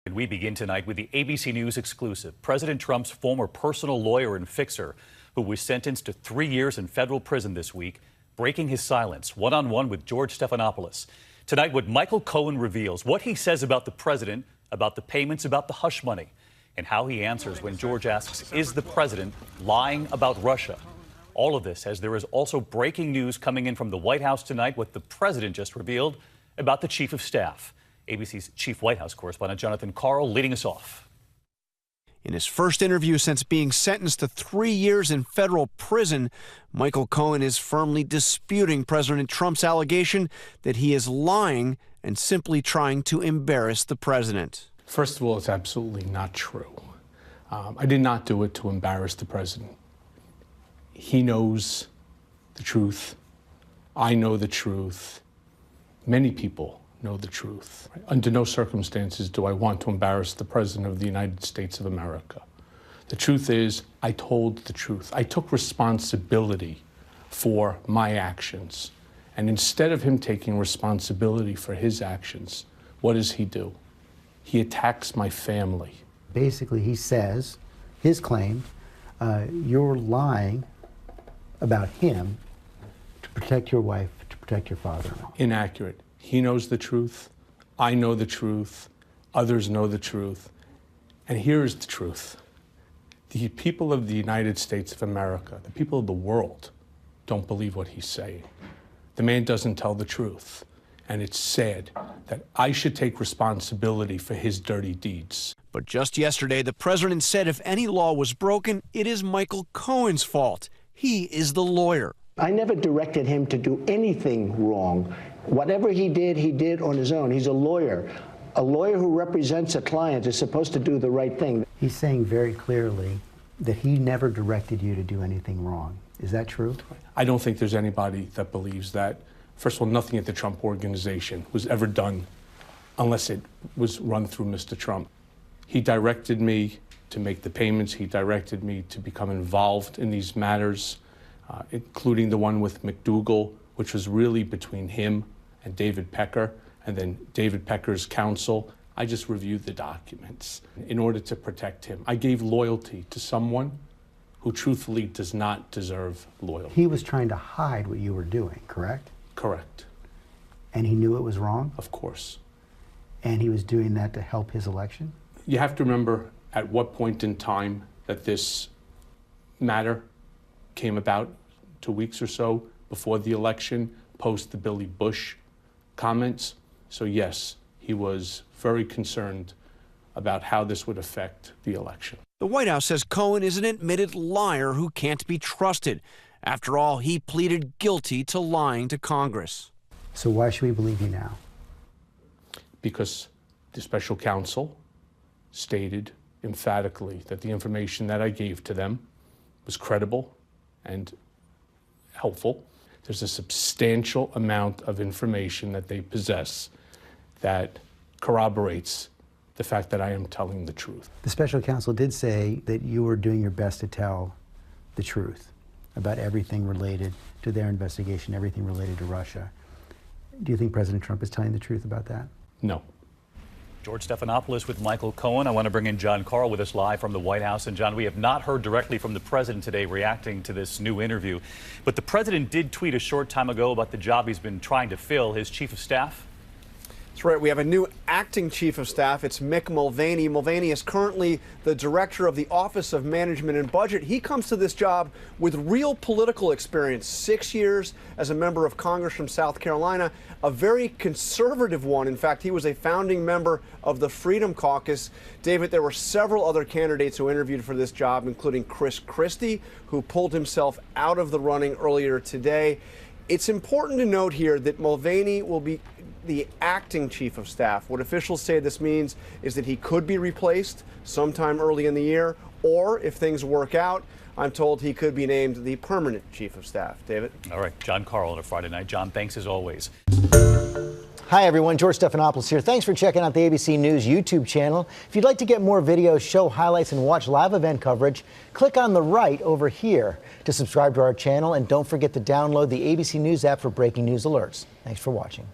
And we begin tonight with the ABC News exclusive. President Trump's former personal lawyer and fixer, who was sentenced to 3 years in federal prison this week, breaking his silence, one-on-one with George Stephanopoulos. Tonight, what Michael Cohen reveals, what he says about the president, about the payments, about the hush money, and how he answers when George asks, is the president lying about Russia? All of this as there is also breaking news coming in from the White House tonight, what the president just revealed about the chief of staff. ABC's chief White House correspondent Jonathan Karl leading us off. In his first interview since being sentenced to 3 years in federal prison, Michael Cohen is firmly disputing President Trump's allegation that he is lying and simply trying to embarrass the president. First of all, it's absolutely not true. I did not do it to embarrass the president. He knows the truth. I know the truth. Many people know the truth. Under no circumstances do I want to embarrass the President of the United States of America. The truth is, I told the truth. I took responsibility for my actions. And instead of him taking responsibility for his actions, what does he do? He attacks my family. Basically, he says, his claim, you're lying about him to protect your wife, to protect your father-in-law. Inaccurate. He knows the truth. I know the truth. Others know the truth. And here is the truth. The people of the United States of America, the people of the world, don't believe what he's saying. The man doesn't tell the truth. And it's sad that I should take responsibility for his dirty deeds. But just yesterday, the president said if any law was broken, it is Michael Cohen's fault. He is the lawyer. I never directed him to do anything wrong. Whatever he did on his own. He's a lawyer. A lawyer who represents a client is supposed to do the right thing. He's saying very clearly that he never directed you to do anything wrong. Is that true? I don't think there's anybody that believes that. First of all, nothing at the Trump Organization was ever done unless it was run through Mr. Trump. He directed me to make the payments. He directed me to become involved in these matters, including the one with McDougal, which was really between him and David Pecker, and then David Pecker's counsel. I just reviewed the documents in order to protect him. I gave loyalty to someone who truthfully does not deserve loyalty. He was trying to hide what you were doing, correct? Correct. And he knew it was wrong? Of course. And he was doing that to help his election? You have to remember at what point in time that this matter came about, 2 weeks or so before the election, post the Billy Bush comments. So yes, he was very concerned about how this would affect the election. The White House says Cohen is an admitted liar who can't be trusted. After all, he pleaded guilty to lying to Congress. So why should we believe you now? Because the special counsel stated emphatically that the information that I gave to them was credible and helpful. There's a substantial amount of information that they possess that corroborates the fact that I am telling the truth. The special counsel did say that you were doing your best to tell the truth about everything related to their investigation, everything related to Russia. Do you think President Trump is telling the truth about that? No. George Stephanopoulos with Michael Cohen. I want to bring in John Karl with us live from the White House. And John, we have not heard directly from the president today reacting to this new interview. But the president did tweet a short time ago about the job he's been trying to fill, his chief of staff. That's right. We have a new acting chief of staff. It's Mick Mulvaney. Mulvaney is currently the director of the Office of Management and Budget. He comes to this job with real political experience, 6 years as a member of Congress from South Carolina, a very conservative one. In fact, he was a founding member of the Freedom Caucus. David, there were several other candidates who interviewed for this job, including Chris Christie, who pulled himself out of the running earlier today. It's important to note here that Mulvaney will be the acting chief of staff. What officials say this means is that he could be replaced sometime early in the year, or if things work out, I'm told he could be named the permanent chief of staff. David? All right, John Karl on a Friday night. John, thanks as always. Hi, everyone. George Stephanopoulos here. Thanks for checking out the ABC News YouTube channel. If you'd like to get more videos, show highlights, and watch live event coverage, click on the right over here to subscribe to our channel. And don't forget to download the ABC News app for breaking news alerts. Thanks for watching.